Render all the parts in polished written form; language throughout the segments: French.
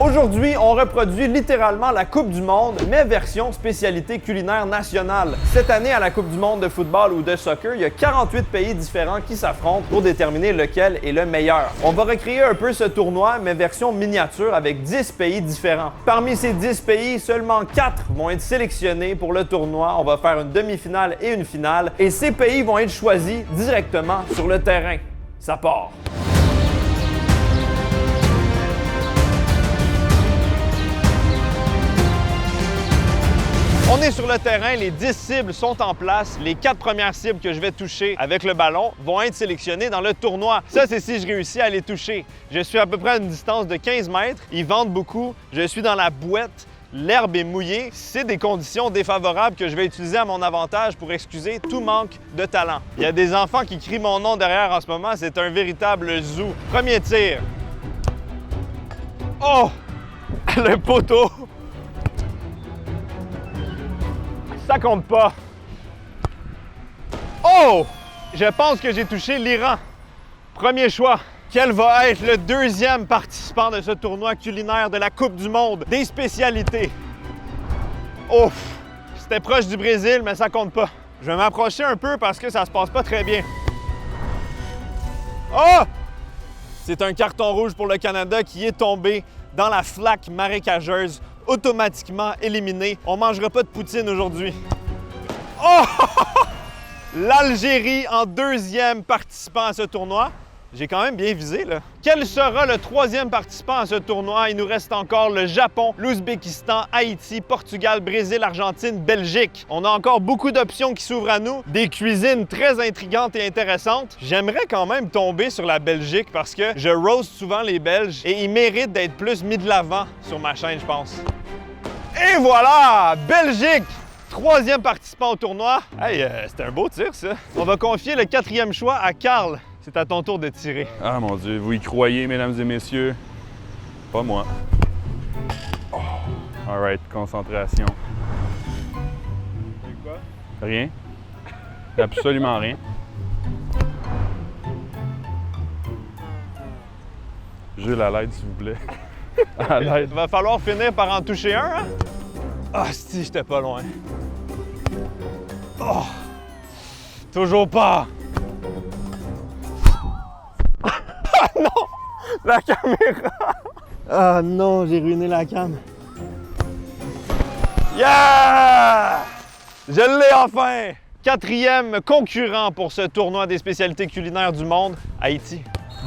Aujourd'hui, on reproduit littéralement la Coupe du Monde, mais version spécialité culinaire nationale. Cette année, à la Coupe du Monde de football ou de soccer, il y a 48 pays différents qui s'affrontent pour déterminer lequel est le meilleur. On va recréer un peu ce tournoi, mais version miniature avec 10 pays différents. Parmi ces 10 pays, seulement 4 vont être sélectionnés pour le tournoi. On va faire une demi-finale et une finale, et ces pays vont être choisis directement sur le terrain. Ça part! On est sur le terrain, les 10 cibles sont en place. Les 4 premières cibles que je vais toucher avec le ballon vont être sélectionnées dans le tournoi. Ça, c'est si je réussis à les toucher. Je suis à peu près à une distance de 15 mètres. Ils ventent beaucoup. Je suis dans la bouette. L'herbe est mouillée. C'est des conditions défavorables que je vais utiliser à mon avantage pour excuser tout manque de talent. Il y a des enfants qui crient mon nom derrière en ce moment. C'est un véritable zoo. Premier tir. Oh! Le poteau! Ça compte pas. Oh! Je pense que j'ai touché l'Iran. Premier choix. Quel va être le deuxième participant de ce tournoi culinaire de la Coupe du Monde des spécialités? Ouf! C'était proche du Brésil, mais ça compte pas. Je vais m'approcher un peu parce que ça se passe pas très bien. Oh! C'est un carton rouge pour le Canada qui est tombé dans la flaque marécageuse, automatiquement éliminé. On mangera pas de poutine aujourd'hui. Oh! L'Algérie en deuxième participant à ce tournoi. J'ai quand même bien visé, là. Quel sera le troisième participant à ce tournoi? Il nous reste encore le Japon, l'Ouzbékistan, Haïti, Portugal, Brésil, Argentine, Belgique. On a encore beaucoup d'options qui s'ouvrent à nous, des cuisines très intrigantes et intéressantes. J'aimerais quand même tomber sur la Belgique parce que je roast souvent les Belges et ils méritent d'être plus mis de l'avant sur ma chaîne, je pense. Et voilà! Belgique! Troisième participant au tournoi. Hey, c'était un beau tir, ça. On va confier le quatrième choix à Carl. C'est à ton tour de tirer. Ah mon Dieu, vous y croyez, mesdames et messieurs? Pas moi. Oh. All right, concentration. C'est quoi? Rien. Absolument rien. Jules, à l'aide, s'il vous plaît. À l'aide. Il va falloir finir par en toucher un, hein? Ah, si, j'étais pas loin. Oh! Toujours pas! Ah non! La caméra! Ah non, j'ai ruiné la cam. Yeah! Je l'ai enfin! Quatrième concurrent pour ce tournoi des spécialités culinaires du monde, Haïti.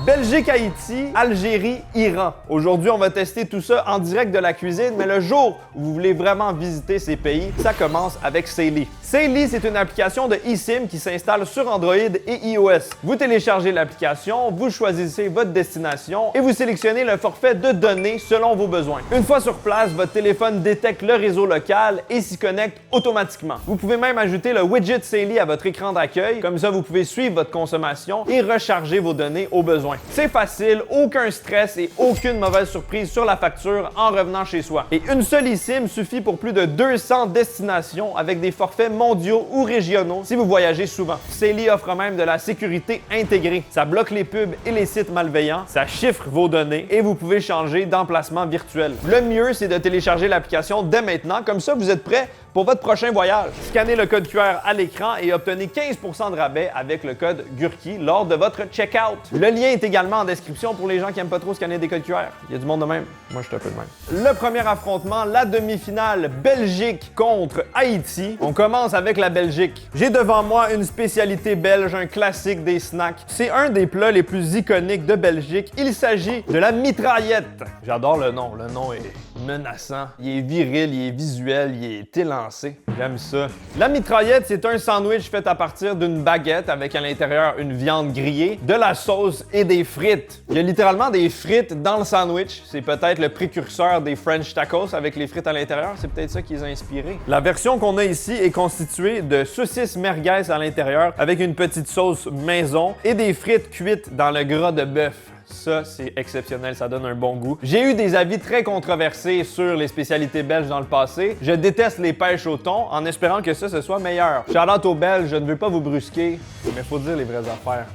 Belgique, Haïti, Algérie, Iran. Aujourd'hui, on va tester tout ça en direct de la cuisine, mais le jour où vous voulez vraiment visiter ces pays, ça commence avec Saily. Saily, c'est une application de eSIM qui s'installe sur Android et iOS. Vous téléchargez l'application, vous choisissez votre destination et vous sélectionnez le forfait de données selon vos besoins. Une fois sur place, votre téléphone détecte le réseau local et s'y connecte automatiquement. Vous pouvez même ajouter le widget Saily à votre écran d'accueil, comme ça vous pouvez suivre votre consommation et recharger vos données au besoin. C'est facile, aucun stress et aucune mauvaise surprise sur la facture en revenant chez soi. Et une seule eSIM suffit pour plus de 200 destinations avec des forfaits mondiaux ou régionaux si vous voyagez souvent. Saily offre même de la sécurité intégrée. Ça bloque les pubs et les sites malveillants, ça chiffre vos données et vous pouvez changer d'emplacement virtuel. Le mieux, c'est de télécharger l'application dès maintenant, comme ça vous êtes prêt pour votre prochain voyage. Scannez le code QR à l'écran et obtenez 15% de rabais avec le code GURKI lors de votre checkout. Le lien est également en description pour les gens qui n'aiment pas trop scanner des codes QR. Il y a du monde de même. Moi, je suis un peu de même. Le premier affrontement, la demi-finale Belgique contre Haïti. On commence avec la Belgique. J'ai devant moi une spécialité belge, un classique des snacks. C'est un des plats les plus iconiques de Belgique. Il s'agit de la mitraillette. J'adore le nom. Le nom est menaçant. Il est viril, il est visuel, il est élancé. J'aime ça. La mitraillette, c'est un sandwich fait à partir d'une baguette avec à l'intérieur une viande grillée, de la sauce et des frites. Il y a littéralement des frites dans le sandwich. C'est peut-être le précurseur des French tacos avec les frites à l'intérieur. C'est peut-être ça qui les a inspirés. La version qu'on a ici est constituée de saucisses merguez à l'intérieur avec une petite sauce maison et des frites cuites dans le gras de bœuf. Ça, c'est exceptionnel, ça donne un bon goût. J'ai eu des avis très controversés sur les spécialités belges dans le passé. Je déteste les pêches au thon en espérant que ça, ce soit meilleur. Shout-out aux Belges, je ne veux pas vous brusquer, mais faut dire les vraies affaires.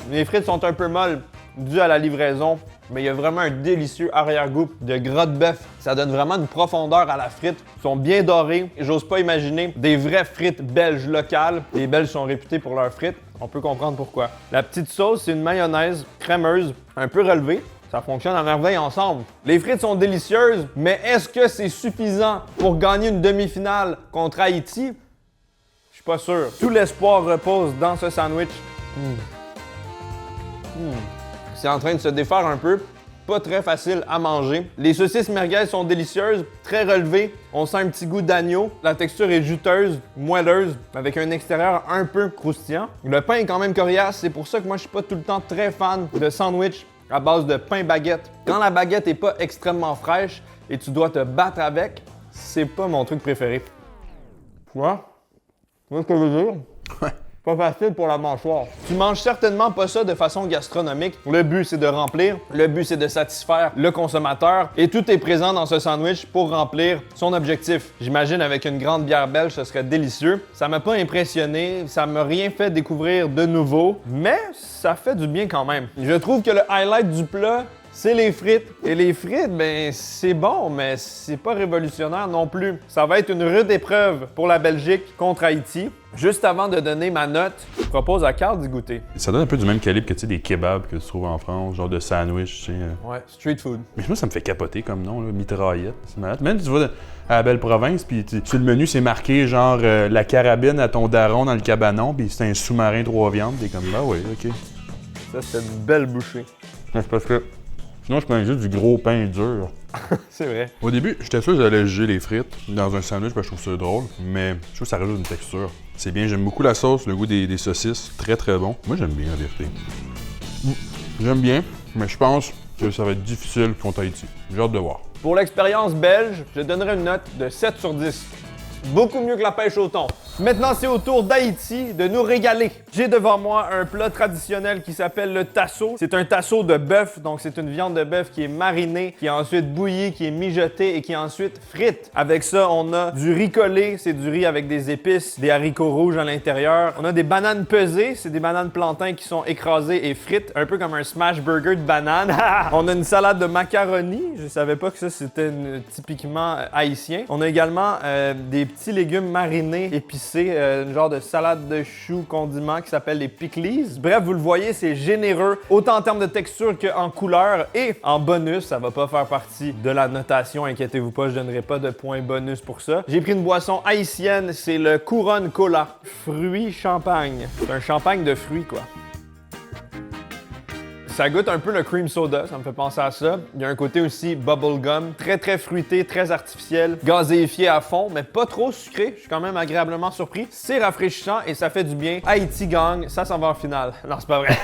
Les frites sont un peu molles dû à la livraison, mais il y a vraiment un délicieux arrière-goût de gras de bœuf. Ça donne vraiment une profondeur à la frite. Ils sont bien dorés. J'ose pas imaginer des vraies frites belges locales. Les Belges sont réputés pour leurs frites. On peut comprendre pourquoi. La petite sauce, c'est une mayonnaise crémeuse, un peu relevée. Ça fonctionne à merveille ensemble. Les frites sont délicieuses, mais est-ce que c'est suffisant pour gagner une demi-finale contre Haïti? Je suis pas sûr. Tout l'espoir repose dans ce sandwich. C'est en train de se défaire un peu. Pas très facile à manger. Les saucisses merguez sont délicieuses, très relevées. On sent un petit goût d'agneau. La texture est juteuse, moelleuse, avec un extérieur un peu croustillant. Le pain est quand même coriace. C'est pour ça que moi, je suis pas tout le temps très fan de sandwich à base de pain baguette. Quand la baguette est pas extrêmement fraîche et tu dois te battre avec, c'est pas mon truc préféré. Tu vois? Tu vois ce que je veux dire? Ouais. Pas facile pour la mâchoire. Tu manges certainement pas ça de façon gastronomique. Le but, c'est de remplir. Le but, c'est de satisfaire le consommateur. Et tout est présent dans ce sandwich pour remplir son objectif. J'imagine avec une grande bière belge, ce serait délicieux. Ça m'a pas impressionné. Ça m'a rien fait découvrir de nouveau. Mais ça fait du bien quand même. Je trouve que le highlight du plat, c'est les frites. Et les frites, ben, c'est bon, mais c'est pas révolutionnaire non plus. Ça va être une rude épreuve pour la Belgique contre Haïti. Juste avant de donner ma note, je propose à Carl d'y goûter. Ça donne un peu du même calibre que des kebabs que tu trouves en France, genre de sandwich, tu sais. Ouais, street food. Mais moi, ça me fait capoter comme nom, là, mitraillette. C'est malade. Même tu vas à la belle province, puis sur le menu, c'est marqué genre la carabine à ton daron dans le cabanon, puis c'est un sous-marin 3 viandes. T'es comme là, ouais, ok. Ça, c'est une belle bouchée. C'est parce que sinon, je prends juste du gros pain dur. C'est vrai. Au début, j'étais sûr que j'allais juger les frites dans un sandwich parce que je trouve ça drôle, mais je trouve que ça rajoute une texture. C'est bien, j'aime beaucoup la sauce, le goût des saucisses, très très bon. Moi, j'aime bien la vérité. J'aime bien, mais je pense que ça va être difficile contre Haïti. J'ai hâte de voir. Pour l'expérience belge, je donnerai une note de 7 sur 10. Beaucoup mieux que la pêche au thon. Maintenant, c'est au tour d'Haïti de nous régaler. J'ai devant moi un plat traditionnel qui s'appelle le tasso. C'est un tasso de bœuf, donc c'est une viande de bœuf qui est marinée, qui est ensuite bouillie, qui est mijotée et qui est ensuite frite. Avec ça, on a du riz collé, c'est du riz avec des épices, des haricots rouges à l'intérieur. On a des bananes pesées, c'est des bananes plantains qui sont écrasées et frites, un peu comme un smash burger de bananes. On a une salade de macaroni, je savais pas que ça c'était typiquement haïtien. On a également des petits légumes marinés épicés, une genre de salade de choux condiments qui s'appelle les pickles. Bref, vous le voyez, c'est généreux, autant en termes de texture qu'en couleur. Et en bonus, ça va pas faire partie de la notation, inquiétez-vous pas, je donnerai pas de points bonus pour ça. J'ai pris une boisson haïtienne, c'est le Couronne Cola. Fruits champagne. C'est un champagne de fruits, quoi. Ça goûte un peu le cream soda, ça me fait penser à ça. Il y a un côté aussi bubblegum, très très fruité, très artificiel, gazéifié à fond, mais pas trop sucré. Je suis quand même agréablement surpris. C'est rafraîchissant et ça fait du bien. Haïti gagne, ça s'en va en finale. Non, c'est pas vrai.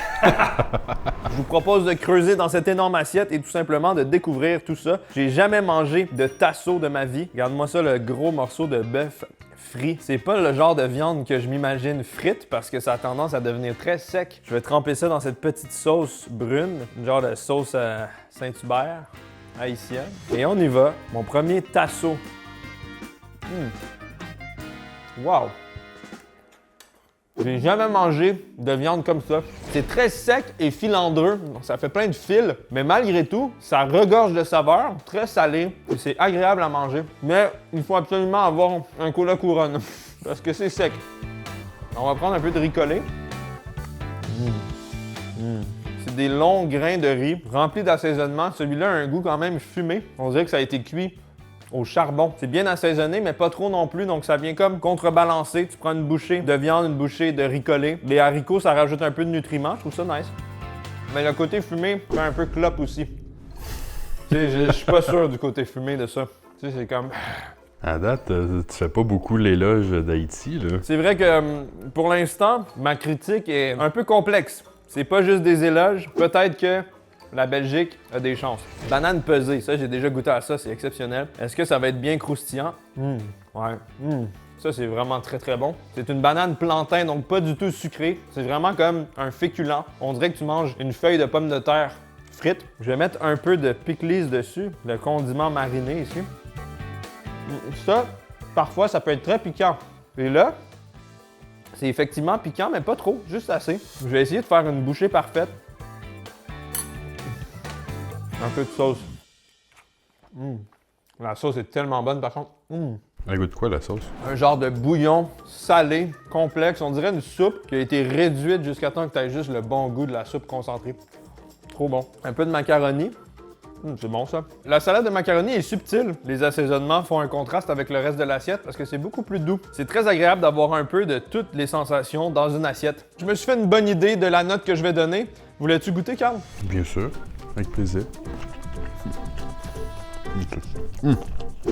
Je vous propose de creuser dans cette énorme assiette et tout simplement de découvrir tout ça. J'ai jamais mangé de tasso de ma vie. Regarde-moi ça, le gros morceau de bœuf frit. C'est pas le genre de viande que je m'imagine frite parce que ça a tendance à devenir très sec. Je vais tremper ça dans cette petite sauce brune, une genre de sauce Saint-Hubert haïtienne. Et on y va. Mon premier tasso. Wow! J'ai jamais mangé de viande comme ça. C'est très sec et filandreux, donc ça fait plein de fils, mais malgré tout, ça regorge de saveur, très salé, et c'est agréable à manger. Mais il faut absolument avoir un cola couronne, parce que c'est sec. On va prendre un peu de riz collé. C'est des longs grains de riz remplis d'assaisonnement. Celui-là a un goût quand même fumé. On dirait que ça a été cuit au charbon. C'est bien assaisonné, mais pas trop non plus, donc ça vient comme contrebalancer. Tu prends une bouchée de viande, une bouchée de riz collé. Les haricots, ça rajoute un peu de nutriments, je trouve ça nice. Mais le côté fumé fait un peu clope aussi. Tu sais, je suis pas sûr du côté fumé de ça. Tu sais, c'est comme... À date, tu fais pas beaucoup l'éloge d'Haïti, là. C'est vrai que pour l'instant, ma critique est un peu complexe. C'est pas juste des éloges. Peut-être que la Belgique a des chances. Banane pesée, ça j'ai déjà goûté à ça, c'est exceptionnel. Est-ce que ça va être bien croustillant? Ouais. Ça c'est vraiment très très bon. C'est une banane plantain, donc pas du tout sucrée. C'est vraiment comme un féculent. On dirait que tu manges une feuille de pomme de terre frite. Je vais mettre un peu de pickles dessus, le condiment mariné ici. Ça, parfois ça peut être très piquant. Et là, c'est effectivement piquant, mais pas trop, juste assez. Je vais essayer de faire une bouchée parfaite. Un peu de sauce. La sauce est tellement bonne par contre. Elle goûte quoi la sauce? Un genre de bouillon salé, complexe. On dirait une soupe qui a été réduite jusqu'à temps que tu aies juste le bon goût de la soupe concentrée. Trop bon. Un peu de macaroni. C'est bon ça. La salade de macaroni est subtile. Les assaisonnements font un contraste avec le reste de l'assiette parce que c'est beaucoup plus doux. C'est très agréable d'avoir un peu de toutes les sensations dans une assiette. Je me suis fait une bonne idée de la note que je vais donner. Voulais-tu goûter, Carl? Bien sûr, avec plaisir.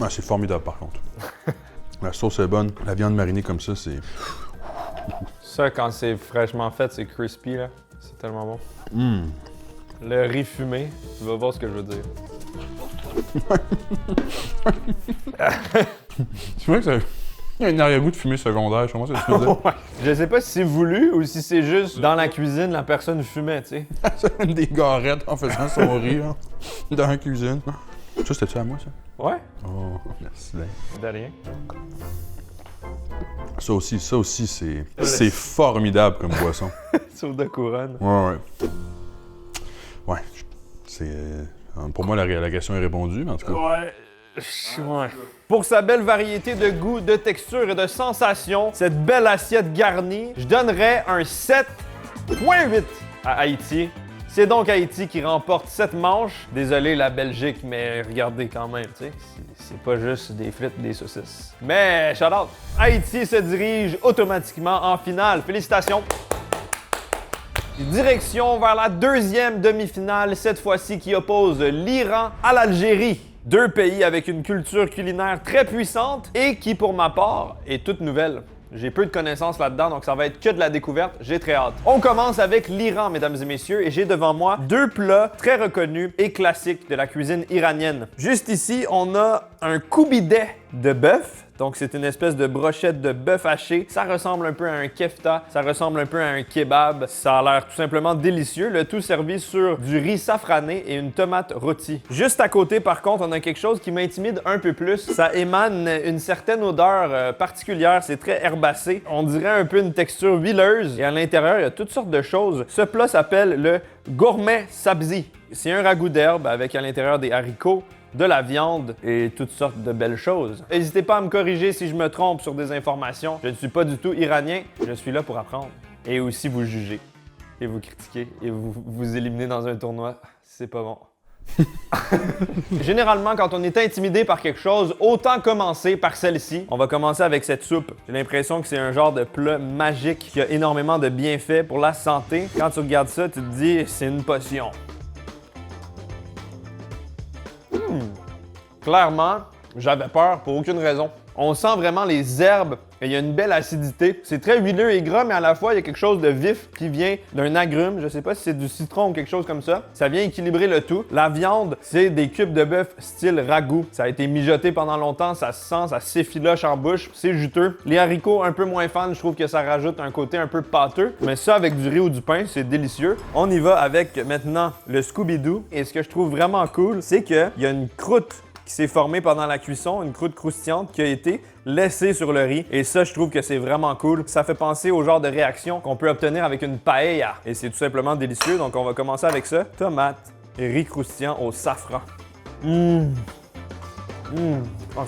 Ah, c'est formidable par contre. La sauce est bonne. La viande marinée comme ça, c'est... Ça, quand c'est fraîchement fait, c'est crispy, là. C'est tellement bon. Le riz fumé, tu vas voir ce que je veux dire. Tu vois que ça... Il y a un arrière-goût de fumée secondaire, je commence à te dire. Je sais pas si c'est voulu ou si c'est juste dans la cuisine, la personne fumait, tu sais. Ça donne des garettes en faisant son riz, hein, dans la cuisine. Ça, c'était-tu à moi, ça? Ouais? Oh, merci. De rien. Ça aussi, c'est formidable comme boisson. Sauce de couronne. Ouais. Ouais, c'est... pour moi, la question est répondue, mais en tout cas... Ouais. Pour sa belle variété de goûts, de textures et de sensations, cette belle assiette garnie, je donnerais un 7.8 à Haïti. C'est donc Haïti qui remporte cette manche. Désolé la Belgique, mais regardez quand même, tu sais, c'est pas juste des frites et des saucisses. Mais shout out! Haïti se dirige automatiquement en finale. Félicitations! Direction vers la deuxième demi-finale, cette fois-ci qui oppose l'Iran à l'Algérie. Deux pays avec une culture culinaire très puissante et qui, pour ma part, est toute nouvelle. J'ai peu de connaissances là-dedans, donc ça va être que de la découverte. J'ai très hâte. On commence avec l'Iran, mesdames et messieurs, et j'ai devant moi deux plats très reconnus et classiques de la cuisine iranienne. Juste ici, on a un koubideh de bœuf. Donc, c'est une espèce de brochette de bœuf haché. Ça ressemble un peu à un kefta, ça ressemble un peu à un kebab. Ça a l'air tout simplement délicieux. Le tout servi sur du riz safrané et une tomate rôtie. Juste à côté, par contre, on a quelque chose qui m'intimide un peu plus. Ça émane une certaine odeur particulière. C'est très herbacé. On dirait un peu une texture huileuse. Et à l'intérieur, il y a toutes sortes de choses. Ce plat s'appelle le gourmet sabzi. C'est un ragoût d'herbe avec à l'intérieur des haricots, de la viande et toutes sortes de belles choses. N'hésitez pas à me corriger si je me trompe sur des informations. Je ne suis pas du tout iranien, je suis là pour apprendre. Et aussi vous juger, et vous critiquer, et vous éliminer dans un tournoi. C'est pas bon. Généralement, quand on est intimidé par quelque chose, autant commencer par celle-ci. On va commencer avec cette soupe. J'ai l'impression que c'est un genre de plat magique qui a énormément de bienfaits pour la santé. Quand tu regardes ça, tu te dis, c'est une potion. Clairement, j'avais peur pour aucune raison. On sent vraiment les herbes et il y a une belle acidité. C'est très huileux et gras, mais à la fois, il y a quelque chose de vif qui vient d'un agrume. Je sais pas si c'est du citron ou quelque chose comme ça. Ça vient équilibrer le tout. La viande, c'est des cubes de bœuf style ragoût. Ça a été mijoté pendant longtemps, ça se sent, ça s'effiloche en bouche. C'est juteux. Les haricots, un peu moins fan, je trouve que ça rajoute un côté un peu pâteux. Mais ça, avec du riz ou du pain, c'est délicieux. On y va avec maintenant le Scooby-Doo. Et ce que je trouve vraiment cool, c'est qu'il y a une croûte qui s'est formée pendant la cuisson, une croûte croustillante qui a été laissée sur le riz. Et ça, je trouve que c'est vraiment cool. Ça fait penser au genre de réaction qu'on peut obtenir avec une paella. Et c'est tout simplement délicieux, donc on va commencer avec ça. Tomate et riz croustillant au safran. Oh,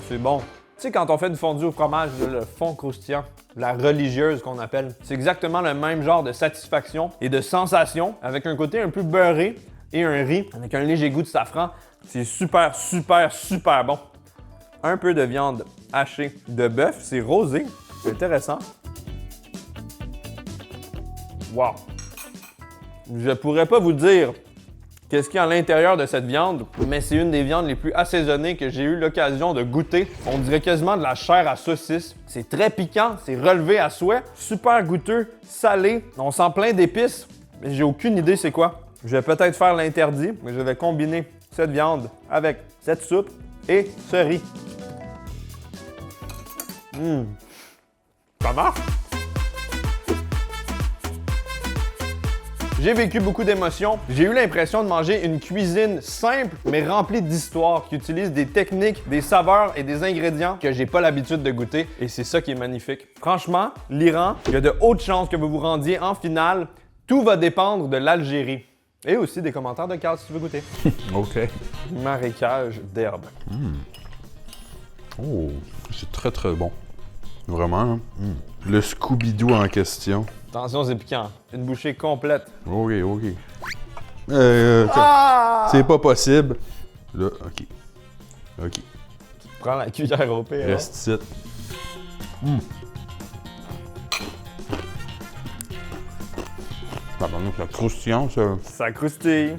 c'est bon. Tu sais, quand on fait du fondu au fromage, le fond croustillant, la religieuse qu'on appelle, c'est exactement le même genre de satisfaction et de sensation, avec un côté un peu beurré et un riz avec un léger goût de safran. C'est super, super, super bon. Un peu de viande hachée de bœuf, c'est rosé, c'est intéressant. Wow! Je pourrais pas vous dire qu'est-ce qu'il y a à l'intérieur de cette viande, mais c'est une des viandes les plus assaisonnées que j'ai eu l'occasion de goûter. On dirait quasiment de la chair à saucisse. C'est très piquant, c'est relevé à souhait, super goûteux, salé. On sent plein d'épices, mais j'ai aucune idée c'est quoi. Je vais peut-être faire l'interdit, mais je vais combiner cette viande avec cette soupe et ce riz. Ça marche? J'ai vécu beaucoup d'émotions. J'ai eu l'impression de manger une cuisine simple, mais remplie d'histoire, qui utilise des techniques, des saveurs et des ingrédients que j'ai pas l'habitude de goûter. Et c'est ça qui est magnifique. Franchement, l'Iran, il y a de hautes chances que vous vous rendiez en finale. Tout va dépendre de l'Algérie. Et aussi des commentaires de Carl si tu veux goûter. OK. Marécage d'herbe. Oh, c'est très très bon. Vraiment, hein? Le Scooby-Doo en question. Attention, c'est piquant. Une bouchée complète. OK. Ah! C'est pas possible. Là, OK. Prends la cuillère au pire. Reste ici. Pardon, c'est croustillant, ça. Ça croustille.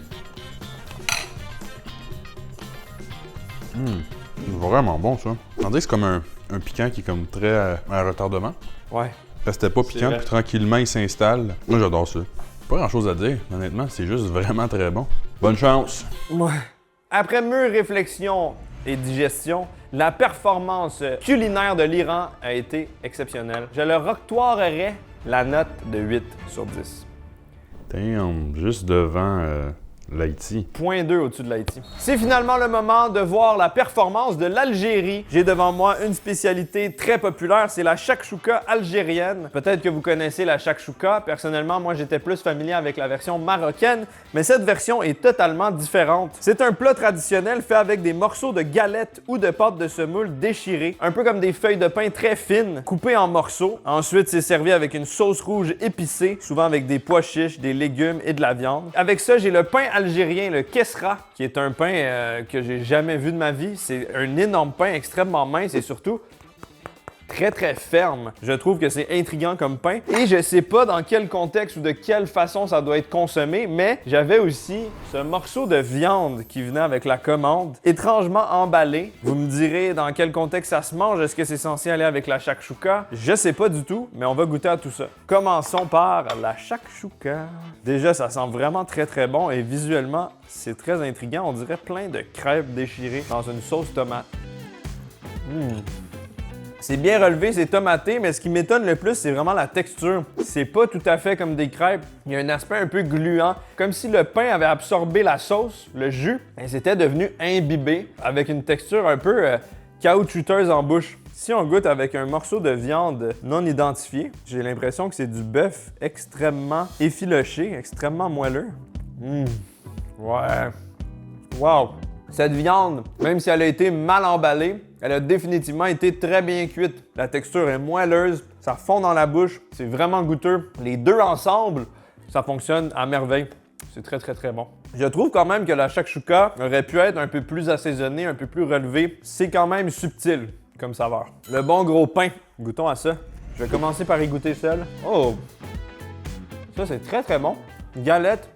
C'est vraiment bon, ça. On dirait que c'est comme un piquant qui est comme très à retardement. Ouais. Parce que c'était pas piquant, vrai. puis tranquillement, il s'installe. Moi, j'adore ça. Pas grand-chose à dire, honnêtement. C'est juste vraiment très bon. Bonne chance! Ouais. Après mûre réflexion et digestion, la performance culinaire de l'Iran a été exceptionnelle. Je leur octroierais la note de 8 sur 10. Damn, juste devant l'Haïti. Point 2 au-dessus de l'Haïti. C'est finalement le moment de voir la performance de l'Algérie. J'ai devant moi une spécialité très populaire, c'est la shakshuka algérienne. Peut-être que vous connaissez la shakshuka. Personnellement, moi, j'étais plus familier avec la version marocaine, mais cette version est totalement différente. C'est un plat traditionnel fait avec des morceaux de galettes ou de pâte de semoule déchirées, un peu comme des feuilles de pain très fines, coupées en morceaux. Ensuite, c'est servi avec une sauce rouge épicée, souvent avec des pois chiches, des légumes et de la viande. Avec ça, j'ai le pain algérien, le kesra, qui est un pain que j'ai jamais vu de ma vie. C'est un énorme pain extrêmement mince et surtout très très ferme. Je trouve que c'est intriguant comme pain et je sais pas dans quel contexte ou de quelle façon ça doit être consommé, mais j'avais aussi ce morceau de viande qui venait avec la commande, étrangement emballé. Vous me direz dans quel contexte ça se mange, est-ce que c'est censé aller avec la shakshuka? Je sais pas du tout, mais on va goûter à tout ça. Commençons par la shakshuka. Déjà, ça sent vraiment très très bon et visuellement, c'est très intriguant. On dirait plein de crêpes déchirées dans une sauce tomate. C'est bien relevé, c'est tomaté, mais ce qui m'étonne le plus, c'est vraiment la texture. C'est pas tout à fait comme des crêpes. Il y a un aspect un peu gluant, comme si le pain avait absorbé la sauce, le jus, et c'était devenu imbibé, avec une texture un peu caoutchouteuse en bouche. Si on goûte avec un morceau de viande non identifié, j'ai l'impression que c'est du bœuf extrêmement effiloché, extrêmement moelleux. Ouais. Wow! Cette viande, même si elle a été mal emballée, elle a définitivement été très bien cuite. La texture est moelleuse, ça fond dans la bouche, c'est vraiment goûteux. Les deux ensemble, ça fonctionne à merveille. C'est très très très bon. Je trouve quand même que la shakshuka aurait pu être un peu plus assaisonnée, un peu plus relevée. C'est quand même subtil comme saveur. Le bon gros pain, goûtons à ça. Je vais commencer par y goûter seul. Oh! Ça c'est très très bon. Galette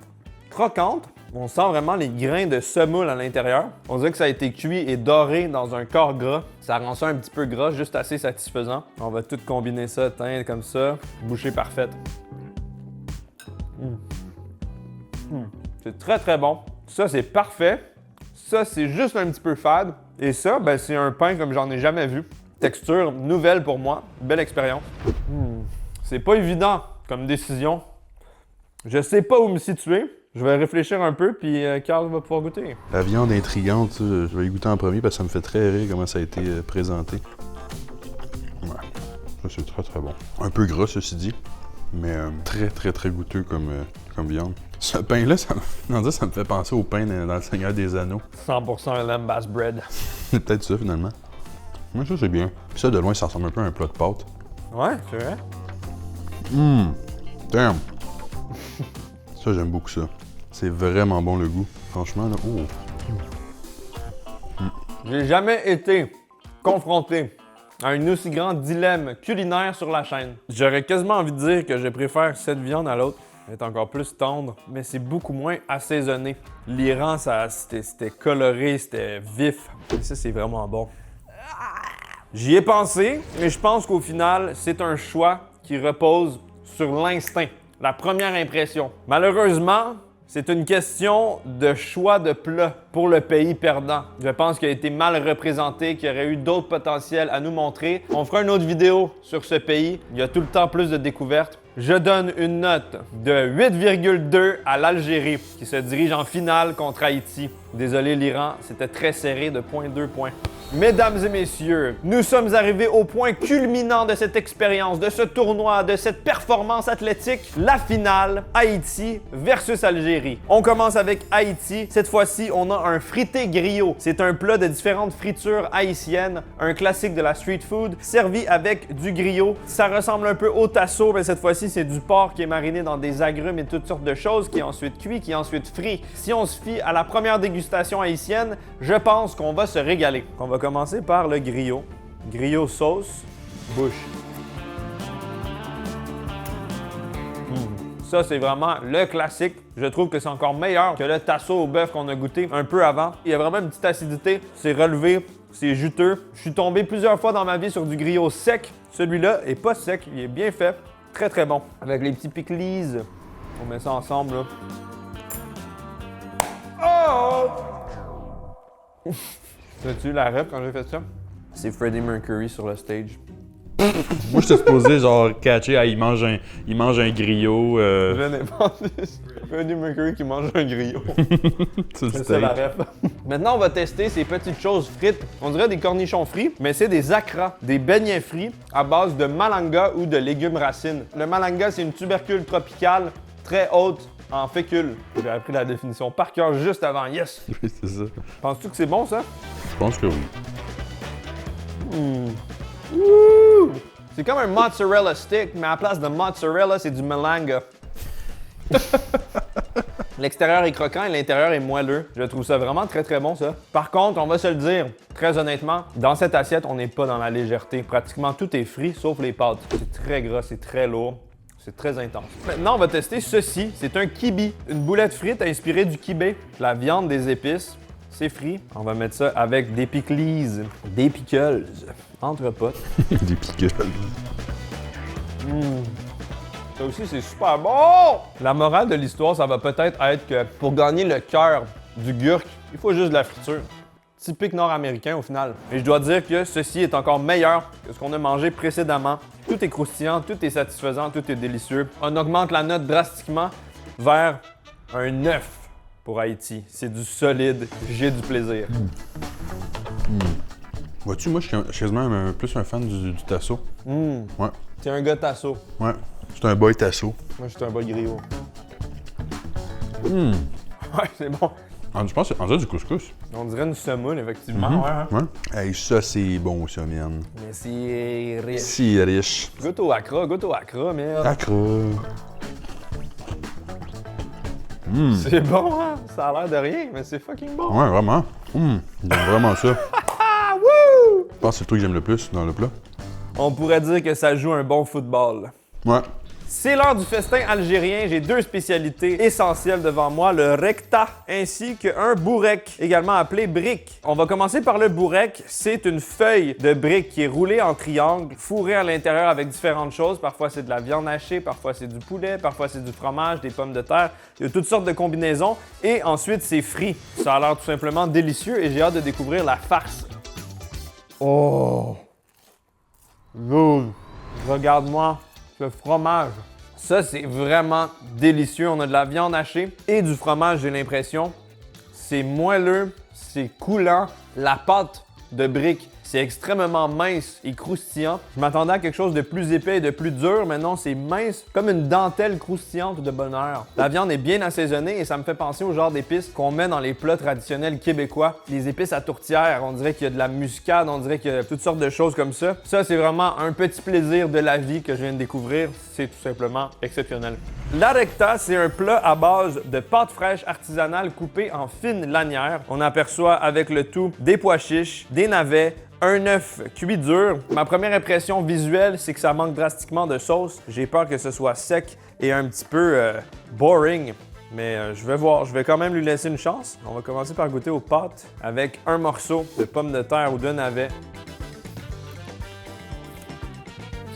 croquante. On sent vraiment les grains de semoule à l'intérieur. On dirait que ça a été cuit et doré dans un corps gras. Ça rend ça un petit peu gras, juste assez satisfaisant. On va tout combiner ça, teindre comme ça. Bouchée parfaite. C'est très très bon. Ça, c'est parfait. Ça, c'est juste un petit peu fade. Et ça, ben, c'est un pain comme j'en ai jamais vu. Texture nouvelle pour moi. Belle expérience. C'est pas évident comme décision. Je sais pas où me situer. Je vais réfléchir un peu, puis Carl va pouvoir goûter. La viande intrigante, ça, je vais y goûter en premier parce que ça me fait très rire comment ça a été présenté. Ouais, ça c'est très très bon. Un peu gras ceci dit, mais très très très goûteux comme viande. Ce pain-là, ça me fait penser au pain dans Le Seigneur des Anneaux. 100% lambas bread. C'est peut-être ça finalement. Mais ça c'est bien. Puis ça de loin, ça ressemble un peu à un plat de pâtes. Ouais, c'est vrai. Damn! Ça j'aime beaucoup ça. C'est vraiment bon le goût. Franchement, là, J'ai jamais été confronté à un aussi grand dilemme culinaire sur la chaîne. J'aurais quasiment envie de dire que je préfère cette viande à l'autre. Elle est encore plus tendre, mais c'est beaucoup moins assaisonné. L'Iran, c'était coloré, c'était vif. Et ça, c'est vraiment bon. J'y ai pensé, mais je pense qu'au final, c'est un choix qui repose sur l'instinct, la première impression. Malheureusement, c'est une question de choix de plat. pour le pays perdant. Je pense qu'il a été mal représenté, qu'il y aurait eu d'autres potentiels à nous montrer. On fera une autre vidéo sur ce pays. Il y a tout le temps plus de découvertes. Je donne une note de 8,2 à l'Algérie qui se dirige en finale contre Haïti. Désolé l'Iran, c'était très serré de 0,2 points. Mesdames et messieurs, nous sommes arrivés au point culminant de cette expérience, de ce tournoi, de cette performance athlétique, la finale, Haïti versus Algérie. On commence avec Haïti. Cette fois-ci, on a un frité griot. C'est un plat de différentes fritures haïtiennes, un classique de la street food, servi avec du griot. Ça ressemble un peu au tasso, mais cette fois-ci, c'est du porc qui est mariné dans des agrumes et toutes sortes de choses, qui est ensuite cuit, qui est ensuite frit. Si on se fie à la première dégustation haïtienne, je pense qu'on va se régaler. On va commencer par le griot. Griot sauce, bouche. Ça, c'est vraiment le classique. Je trouve que c'est encore meilleur que le tasso au bœuf qu'on a goûté un peu avant. Il y a vraiment une petite acidité. C'est relevé, c'est juteux. Je suis tombé plusieurs fois dans ma vie sur du griot sec. Celui-là est pas sec, il est bien fait. Très, très bon. Avec les petits pickles. On met ça ensemble, là. Oh! As-tu la rêve quand j'ai fait ça? C'est Freddie Mercury sur le stage. Moi, j'étais supposé, genre, catcher, il mange un griot. Je n'ai pas dit Freddie Mercury qui mange un griot. C'est ça la ref. Maintenant, on va tester ces petites choses frites. On dirait des cornichons frits, mais c'est des akras, des beignets frits à base de malanga ou de légumes racines. Le malanga, c'est une tubercule tropicale très haute en fécule. J'ai appris la définition par cœur juste avant. Yes! Oui, c'est ça. Penses-tu que c'est bon, ça? Je pense que oui. Ouh! C'est comme un mozzarella stick, mais à la place de mozzarella, c'est du malanga. L'extérieur est croquant et l'intérieur est moelleux. Je trouve ça vraiment très très bon, ça. Par contre, on va se le dire, très honnêtement, dans cette assiette, on n'est pas dans la légèreté. Pratiquement tout est frit, sauf les pâtes. C'est très gras, c'est très lourd. C'est très intense. Maintenant, on va tester ceci. C'est un kibi, une boulette frite inspirée du kibé, la viande, des épices. C'est frit. On va mettre ça avec des pickles, des pickles, entre potes. Des pickles. Ça aussi, c'est super bon! La morale de l'histoire, ça va peut-être être que pour gagner le cœur du gurk, il faut juste de la friture. Typique nord-américain au final. Et je dois dire que ceci est encore meilleur que ce qu'on a mangé précédemment. Tout est croustillant, tout est satisfaisant, tout est délicieux. On augmente la note drastiquement vers un 9 pour Haïti. C'est du solide, j'ai du plaisir. Vois-tu, moi, je suis quasiment plus un fan du tasso. Ouais. T'es un gars tasso. Ouais. C'est un boy tasso. Moi, je suis un boy griot. Ouais, c'est bon. Je pense qu'on dirait du couscous. On dirait une semoule, effectivement. Ouais. Hey, ça, c'est bon, ça, man. Mais c'est riche. Si riche. Goûte au accra, merde. Accra. C'est bon, hein? Ça a l'air de rien, mais c'est fucking bon. Ouais, vraiment. J'aime vraiment ça. Ah, wouh! Je pense que c'est le truc que j'aime le plus dans le plat. On pourrait dire que ça joue un bon football. Ouais. C'est l'heure du festin algérien. J'ai deux spécialités essentielles devant moi, le rekta ainsi qu'un bourek, également appelé brique. On va commencer par le bourek. C'est une feuille de brique qui est roulée en triangle, fourrée à l'intérieur avec différentes choses. Parfois, c'est de la viande hachée, parfois, c'est du poulet, parfois, c'est du fromage, des pommes de terre. Il y a toutes sortes de combinaisons. Et ensuite, c'est frit. Ça a l'air tout simplement délicieux et j'ai hâte de découvrir la farce. Oh! Good! Regarde-moi ce fromage. Ça, c'est vraiment délicieux. On a de la viande hachée et du fromage, j'ai l'impression. C'est moelleux, c'est coulant. La pâte de brique, c'est extrêmement mince et croustillant. Je m'attendais à quelque chose de plus épais et de plus dur, mais non, c'est mince, comme une dentelle croustillante de bonheur. La viande est bien assaisonnée et ça me fait penser au genre d'épices qu'on met dans les plats traditionnels québécois. Les épices à tourtière, on dirait qu'il y a de la muscade, on dirait qu'il y a toutes sortes de choses comme ça. Ça, c'est vraiment un petit plaisir de la vie que je viens de découvrir. C'est tout simplement exceptionnel. La recta, c'est un plat à base de pâte fraîche artisanale coupée en fines lanières. On aperçoit avec le tout des pois chiches, des navets, un œuf cuit dur. Ma première impression visuelle, c'est que ça manque drastiquement de sauce. J'ai peur que ce soit sec et un petit peu boring. Mais je vais voir, je vais quand même lui laisser une chance. On va commencer par goûter aux pâtes avec un morceau de pommes de terre ou de navet.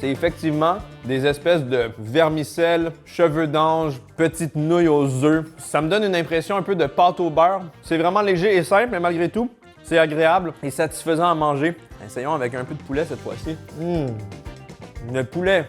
c'est effectivement des espèces de vermicelles, cheveux d'ange, petites nouilles aux œufs. Ça me donne une impression un peu de pâte au beurre. C'est vraiment léger et simple, mais malgré tout, c'est agréable et satisfaisant à manger. Essayons avec un peu de poulet cette fois-ci. Le poulet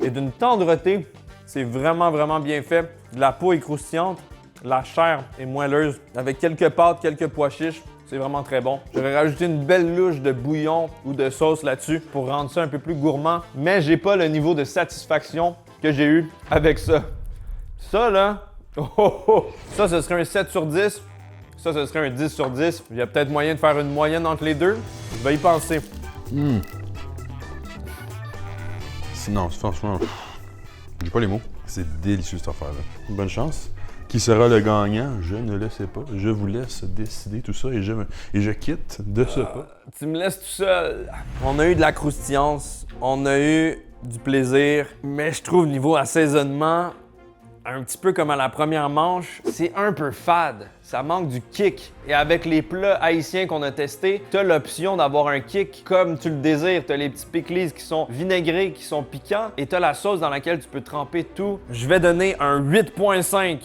est d'une tendreté. C'est vraiment bien fait. La peau est croustillante, la chair est moelleuse, avec quelques pâtes, quelques pois chiches. C'est vraiment très bon. J'aurais rajouté une belle louche de bouillon ou de sauce là-dessus pour rendre ça un peu plus gourmand, mais j'ai pas le niveau de satisfaction que j'ai eu avec ça. Ça là, ça ce serait un 7 sur 10. Ça, ce serait un 10 sur 10. Il y a peut-être moyen de faire une moyenne entre les deux. Je vais y penser. Sinon, franchement, j'ai pas les mots. C'est délicieux cette affaire-là. Bonne chance. Qui sera le gagnant? Je ne le sais pas. Je vous laisse décider tout ça et je quitte de ce pas. Tu me laisses tout seul. On a eu de la croustillance, on a eu du plaisir, mais je trouve niveau assaisonnement, un petit peu comme à la première manche, c'est un peu fade. Ça manque du kick. Et avec les plats haïtiens qu'on a testés, t'as l'option d'avoir un kick comme tu le désires. T'as les petits pickles qui sont vinaigrés, qui sont piquants, et t'as la sauce dans laquelle tu peux tremper tout. Je vais donner un 8.5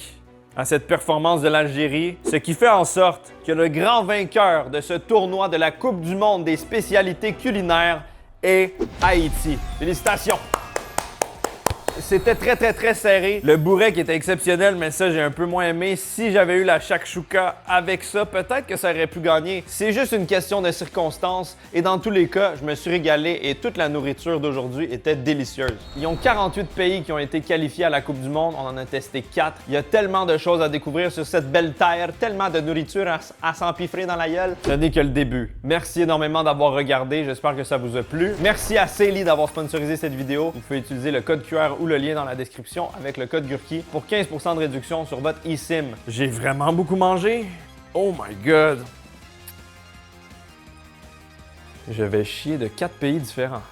à cette performance de l'Algérie, ce qui fait en sorte que le grand vainqueur de ce tournoi de la Coupe du monde des spécialités culinaires est Haïti. Félicitations! C'était très serré. Le bourrec était exceptionnel, mais ça, j'ai un peu moins aimé. Si j'avais eu la shakshuka avec ça, peut-être que ça aurait pu gagner. C'est juste une question de circonstances. Et dans tous les cas, je me suis régalé et toute la nourriture d'aujourd'hui était délicieuse. Ils ont 48 pays qui ont été qualifiés à la Coupe du monde. On en a testé 4. Il y a tellement de choses à découvrir sur cette belle terre, tellement de nourriture à s'empiffrer dans la gueule. Ce n'est que le début. Merci énormément d'avoir regardé. J'espère que ça vous a plu. Merci à Célie d'avoir sponsorisé cette vidéo. Vous pouvez utiliser le code QR ou le lien dans la description avec le code Gurki pour 15% de réduction sur votre eSIM. J'ai vraiment beaucoup mangé. Oh my god! Je vais chier de 4 pays différents.